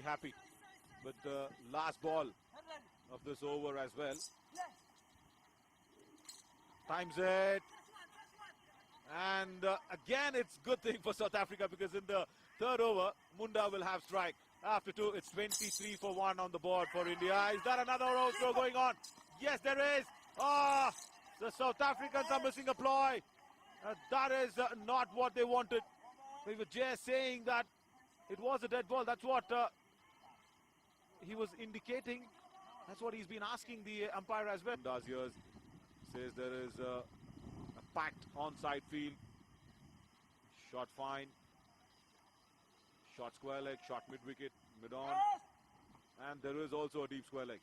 happy with the last ball of this over as well. Times it. And again, it's good thing for South Africa because in the third over, Munda will have strike. After 2, it's 23 for 1 on the board for India. Is there another overthrow going on? Yes, there is. The South Africans are missing a ploy. That is not what they wanted. We were just saying that it was a dead ball. That's what he was indicating. That's what he's been asking the umpire as well. Daziers says there is a packed onside field. Shot fine. Shot square leg, shot mid-wicket, mid-on. And there is also a deep square leg.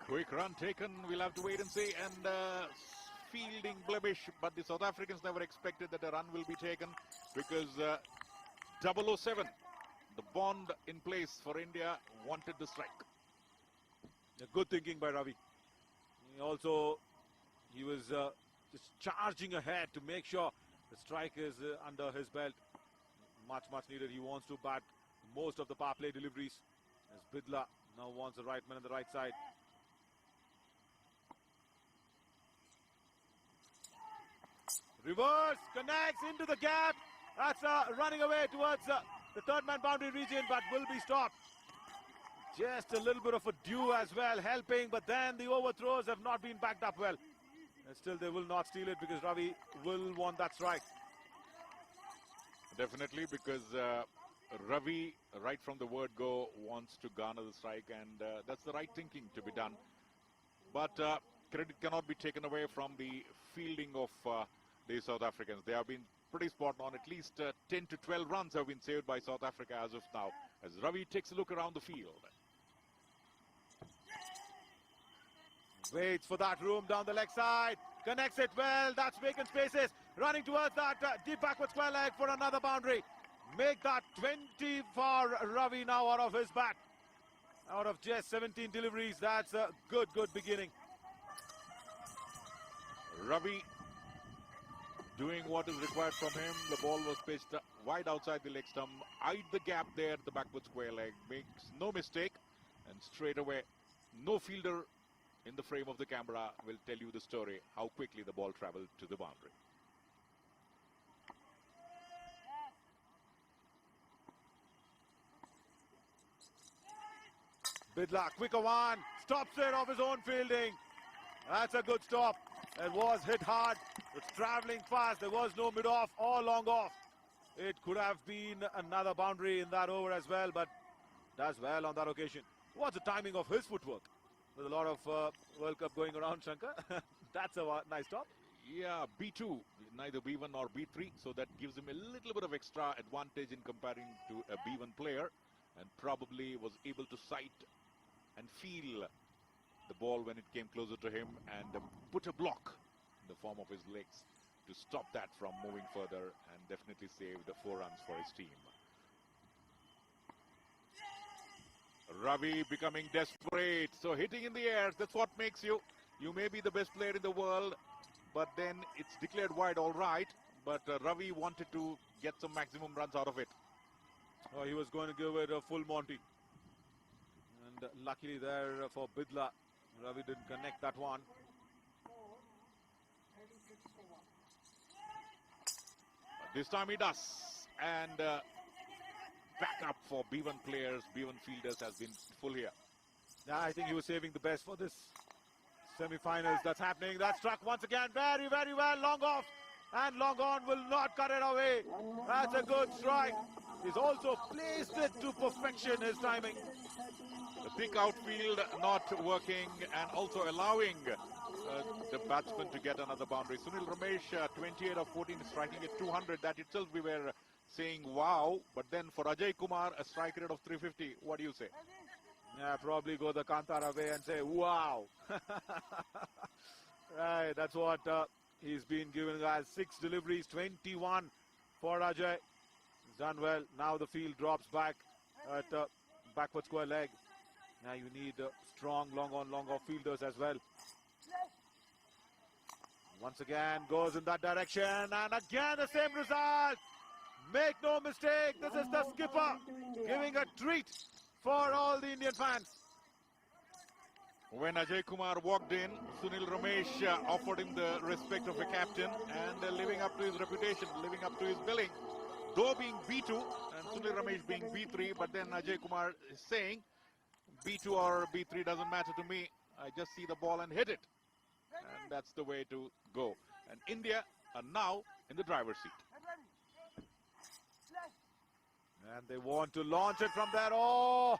Quick run taken, we'll have to wait and see. And fielding blemish, but the South Africans never expected that a run will be taken because 007, the bond in place for India, wanted the strike. Good thinking by Ravi. He was just charging ahead to make sure the strike is under his belt. Much needed. He wants to bat most of the power play deliveries. As Bidla now wants the right man on the right side. Reverse, connects into the gap. That's running away towards the third man boundary region, but will be stopped. Just a little bit of a dew as well, helping, but then the overthrows have not been backed up well. And still they will not steal it because Ravi will want that strike. Definitely, because Ravi, right from the word go, wants to garner the strike, and that's the right thinking to be done. But credit cannot be taken away from the fielding of the South Africans. They have been pretty spot on. At least 10 to 12 runs have been saved by South Africa as of now, as Ravi takes a look around the field. Waits for that room down the leg side. Connects it well. That's vacant spaces. Running towards that deep backward square leg for another boundary. Make that 20 for Ravi now out of his bat. Out of just 17 deliveries. That's a good beginning. Ravi doing what is required from him. The ball was pitched wide outside the leg stump. Eyed the gap there at the backward square leg. Makes no mistake. And straight away, no fielder in the frame of the camera will tell you the story, how quickly the ball traveled to the boundary. Bidla, quicker one. Stops it off his own fielding. That's a good stop. It was hit hard. It's traveling fast. There was no mid-off or long-off. It could have been another boundary in that over as well, but does well on that occasion. What's the timing of his footwork? With a lot of World Cup going around, Shankar. That's a nice stop. Yeah, B2, neither B1 nor B3. So that gives him a little bit of extra advantage in comparing to a B1 player. And probably was able to sight and feel the ball when it came closer to him and put a block in the form of his legs to stop that from moving further, and definitely saved 4 runs for his team. Ravi becoming desperate, so hitting in the air, that's what makes you may be the best player in the world, but then it's declared wide, all right, but Ravi wanted to get some maximum runs out of it. Oh, he was going to give it a full Monty, and luckily there for Bidla, Ravi didn't connect that one. This time he does, and backup for B1 players, B1 fielders has been full here. Yeah, I think he was saving the best for this semi-finals. That's happening. That struck once again very well. Long off and long on, will not cut it away. That's a good strike. He's also placed it to perfection, his timing. The thick outfield not working, and also allowing the batsman to get another boundary. Sunil Ramesh, 28 of 14, striking at 200. That itself we were saying wow, but then for Ajay Kumar, a strike rate of 350. What do you say? Yeah, probably go the Kantara way and say wow. Right, that's what he's been given as 6 deliveries, 21 for Ajay. He's done well. Now the field drops back at backward square leg. Now you need strong long on long off fielders as well. Once again goes in that direction, and again the same result. Make no mistake, this is the skipper giving a treat for all the Indian fans. When Ajay Kumar walked in, Sunil Ramesh offered him the respect of a captain and living up to his reputation, living up to his billing. Though being B2 and Sunil Ramesh being B3, but then Ajay Kumar is saying B2 or B3 doesn't matter to me. I just see the ball and hit it. And that's the way to go. And India are now in the driver's seat. And they want to launch it from there. Oh,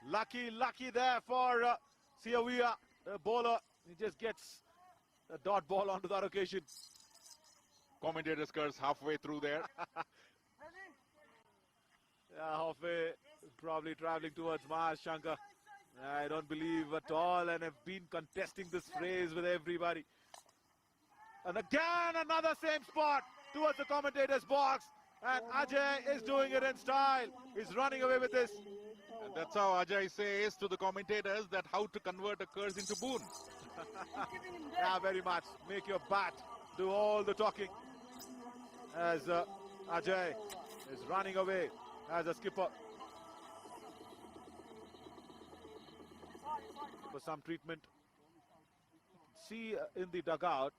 lucky there for Siavia, the bowler. He just gets a dot ball onto that occasion. Commentator's curse halfway through there. Yeah, halfway, probably traveling towards Mars, Shankar. I don't believe at all, and have been contesting this phrase with everybody. And again, another same spot towards the commentator's box. And Ajay is doing it in style. He's running away with this. And that's how Ajay says to the commentators that how to convert a curse into boon. Yeah, very much. Make your bat do all the talking. As Ajay is running away as a skipper. For some treatment. See in the dugout,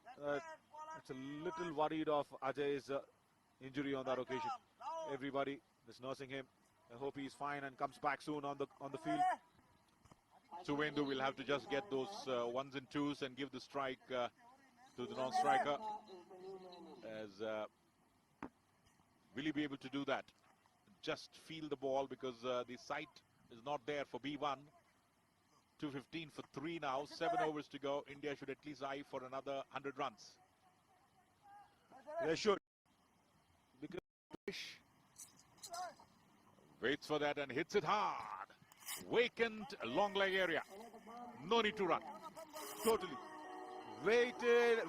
it's a little worried of Ajay's injury on that occasion. Everybody is nursing him. I hope he's fine and comes back soon on the field. Suvendu will have to just get those ones and twos and give the strike to the non-striker. As will he be able to do that? Just feel the ball because the sight is not there for B1. 2:15 for 3 now. 7 overs to go. India should at least eye for another 100 runs. They should. Waits for that and hits it hard. Vacant long leg area. No need to run. Totally. Waited.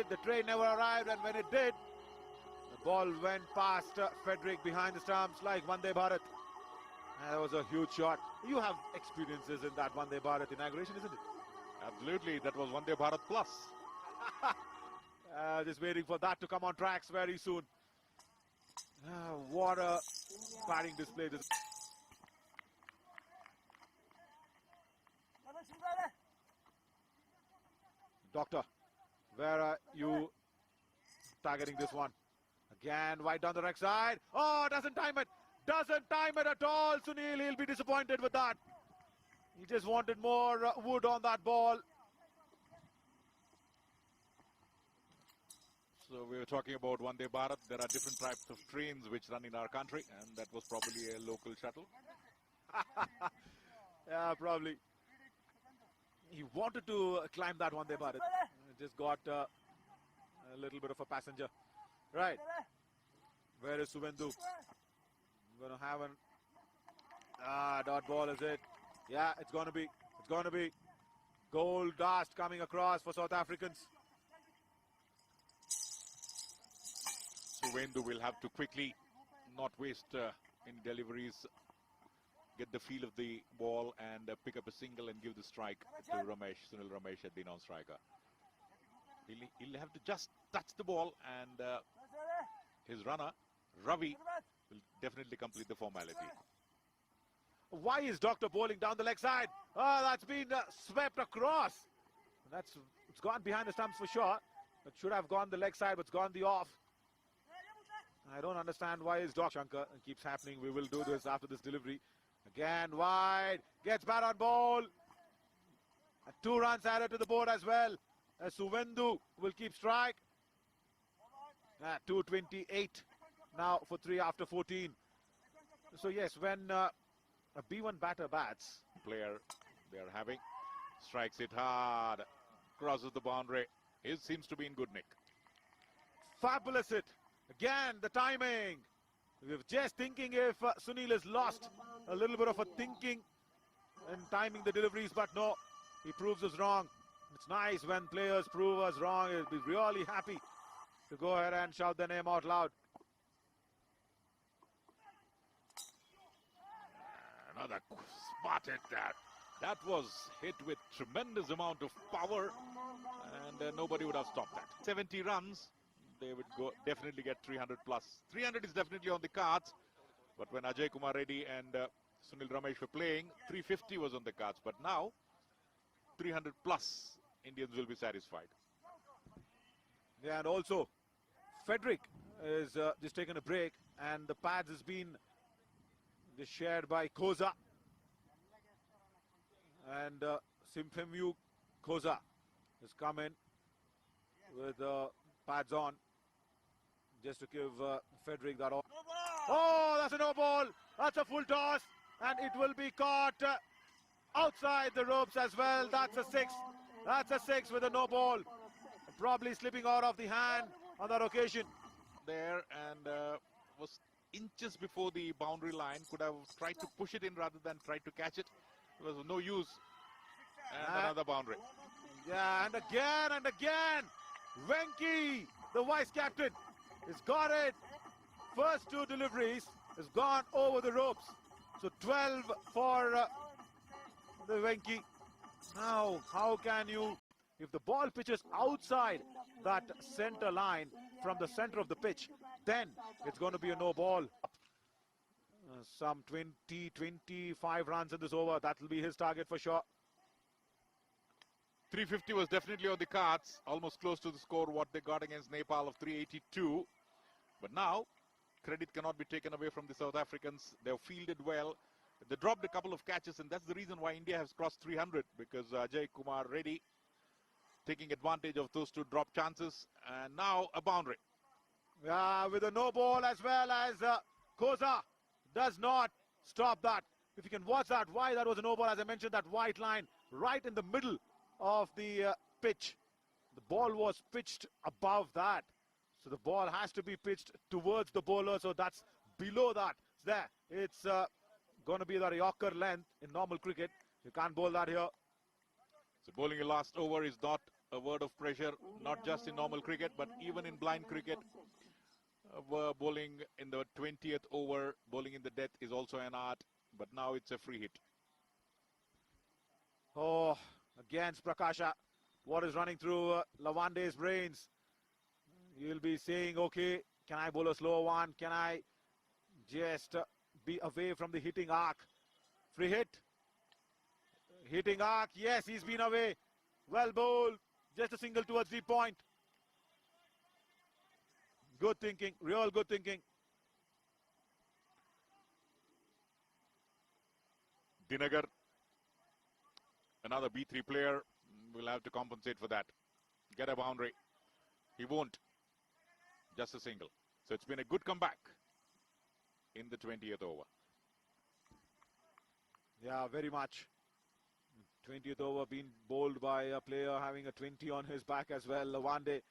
The train never arrived, and when it did, the ball went past Frederick behind the stumps like Vande Bharat. That was a huge shot. You have experiences in that Vande Bharat inauguration, isn't it? Absolutely. That was Vande Bharat Plus. Just waiting for that to come on tracks very soon. What a batting display this. Doctor, where are you targeting this one? Again, wide down the right side. Oh, doesn't time it. Doesn't time it at all. Sunil, he'll be disappointed with that. He just wanted more wood on that ball. So we were talking about Vande Bharat. There are different types of trains which run in our country, and that was probably a local shuttle. Yeah, probably. He wanted to climb that Vande Bharat. Just got a little bit of a passenger. Right. Where is Suvendu? Going to have an dot ball, is it? Yeah, it's going to be. It's going to be. Gold dust coming across for South Africans. Suvendu will have to quickly not waste any deliveries, get the feel of the ball and pick up a single and give the strike to Ramesh, Sunil Ramesh at the non-striker. He'll have to just touch the ball, and his runner, Ravi, will definitely complete the formality. Why is Doctor bowling down the leg side? Oh, that's been swept across. It's gone behind the stumps for sure. It should have gone the leg side, but it's gone the off. I don't understand why is Doc Shankar. It keeps happening. We will do this after this delivery. Again, wide. Gets bat on ball. And 2 runs added to the board as well. As Suvendu will keep strike. 228 now for 3 after 14. So yes, when a B1 batter bats. Player they are having. Strikes it hard. Crosses the boundary. He seems to be in good nick. Fabulous hit. Again, the timing. We were just thinking if Sunil has lost a little bit of a thinking in timing the deliveries, but no, he proves us wrong. It's nice when players prove us wrong. He'll be really happy to go ahead and shout their name out loud. Another spot hit that. That was hit with tremendous amount of power, and and nobody would have stopped that. 70 runs, they would definitely get 300 plus. 300 is definitely on the cards, but when Ajay Kumar Reddy and Sunil Ramesh were playing, 350 was on the cards, but now 300 plus Indians will be satisfied. Yeah, and also Frederick is just taken a break, and the pads has been just shared by Khoza, and Simphemyu Khoza has come in with pads on just to give Frederick that off. Oh, that's a no ball. That's a full toss, and it will be caught outside the ropes as well. That's a six. That's a six with a no ball. Probably slipping out of the hand on that occasion. There and was inches before the boundary line. Could have tried to push it in rather than try to catch it. There was no use. And another boundary. Yeah, and again, Venki, the vice captain, has got it. First two deliveries has gone over the ropes. So 12 for the Venki. Now, how can you, if the ball pitches outside that center line from the center of the pitch, then it's going to be a no ball. Some 20-25 runs in this over. That will be his target for sure. 350 was definitely on the cards, almost close to the score what they got against Nepal of 382. But now, credit cannot be taken away from the South Africans. They've fielded well. They dropped a couple of catches, and that's the reason why India has crossed 300, because Ajay Kumar Reddy taking advantage of those two drop chances. And now a boundary. Yeah, with a no ball as well as Khoza does not stop that. If you can watch that, why that was a no ball, as I mentioned, that white line right in the middle of the pitch. The ball was pitched above that. So the ball has to be pitched towards the bowler. So that's below that. It's there. It's going to be the Yorker length in normal cricket. You can't bowl that here. So bowling a last over is not a word of pressure, not just in normal cricket, but even in blind cricket. Bowling in the 20th over, bowling in the death is also an art, but now it's a free hit. Oh, against Prakasha, what is running through Lawande's brains? You'll be saying, okay, can I bowl a slow one? Can I just be away from the hitting arc? Free hit. Hitting arc, yes, he's been away. Well bowled, just a single towards the point. Good thinking, real good thinking. Dinagar, another B3 player, will have to compensate for that. Get a boundary. He won't. Just a single. So it's been a good comeback in the 20th over. Yeah, very much. 20th over being bowled by a player having a 20 on his back as well. Lawande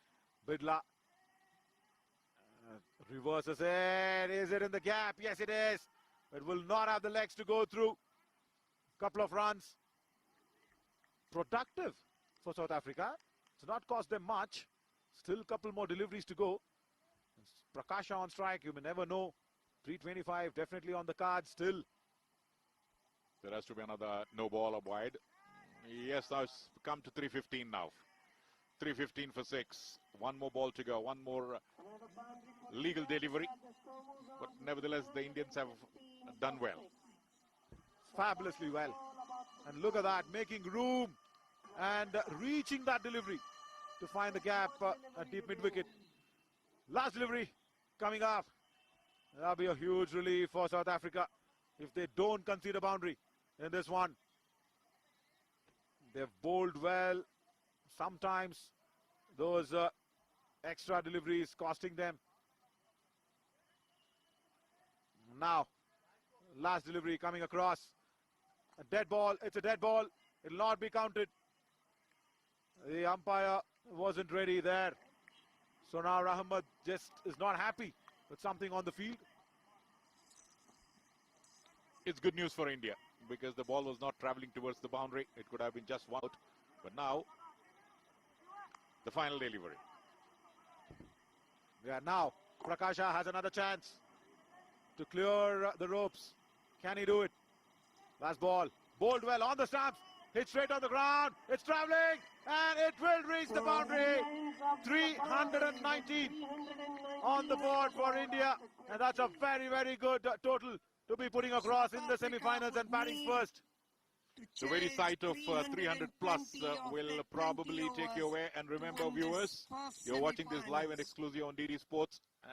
Bidla. Reverses it. Is it in the gap? Yes, it is. It will not have the legs to go through. Couple of runs. Productive for South Africa. It's not cost them much. Still a couple more deliveries to go. Prakasha on strike. You may never know. 325 definitely on the card still. There has to be another no ball up wide. Yes, now it's come to 315 now. 315 for 6. One more ball to go. One more legal delivery. But nevertheless, the Indians have done well. Fabulously well. And look at that, making room and reaching that delivery to find the gap at deep mid-wicket. Last delivery coming up. That'll be a huge relief for South Africa if they don't concede a boundary in this one. They've bowled well. Sometimes those extra deliveries costing them. Now, last delivery coming across. A dead ball. It's a dead ball. It will not be counted. The umpire wasn't ready there. Sonar Ahmed just is not happy with something on the field. It's good news for India because the ball was not traveling towards the boundary. It could have been just one out. But now, the final delivery. Yeah, now Prakasha has another chance to clear the ropes. Can he do it? Last ball. Bowled well on the stumps. Hit straight on the ground. It's traveling and it will reach the boundary. 319 on the board for India. And that's a very, very good total to be putting across in the semi-finals and batting first. The very sight of 300 plus will probably take you away. And remember, viewers, you're watching this live and exclusive on DD Sports.